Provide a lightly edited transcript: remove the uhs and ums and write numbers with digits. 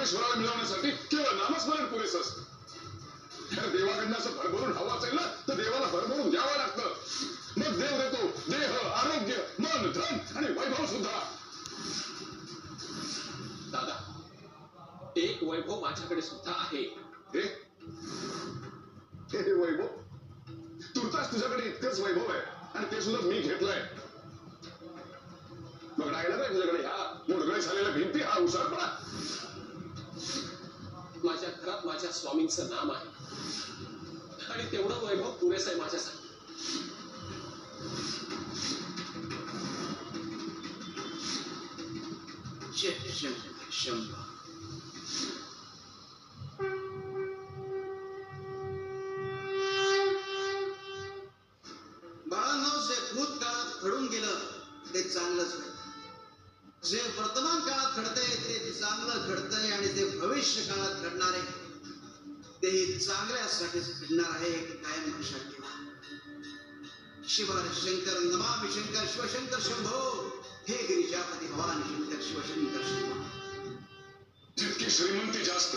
परमेश्वराला मिळवण्यासाठी केवळ नामस्मरण पुरेसं असतं. देवाकडनं असं भरभरून हवं असेल ना तर देवाला भरभरून द्यावं लागतं. मग देव देतो देह, आरोग्य, मन, धन आणि वैभव सुद्धा. दादा, एक वैभव माझ्याकडे सुद्धा आहे. हे वैभव तुर्तास तुझ्याकडे इतकंच वैभव आहे आणि ते सुद्धा मी घेतलंय. मग राहिला काय तुझ्याकडे ह्या मुडगळे झालेल्या भिंती, हा उसारपणा? माझ्या घरात माझ्या स्वामींचं नाम आहे आणि तेवढं वैभव पुरेसं आहे माझ्यासाठी. बाळांनो, जे भूतकाळात घडून गेलं ते चांगलंच घडतं. जे वर्तमान काळात घडतंय ते चांगलं घडतंय आणि जे भविष्य काळात घडणार आहे तेही चांगल्यासाठीच घडणार आहे. कायम लक्षात ठेवा. शिवर शंकर नमामि शंकर शिवशंकर शंभो, हे गिरिजापती भवानी शंकर शिवशंकर शंभो. जितकी श्रीमंती जास्त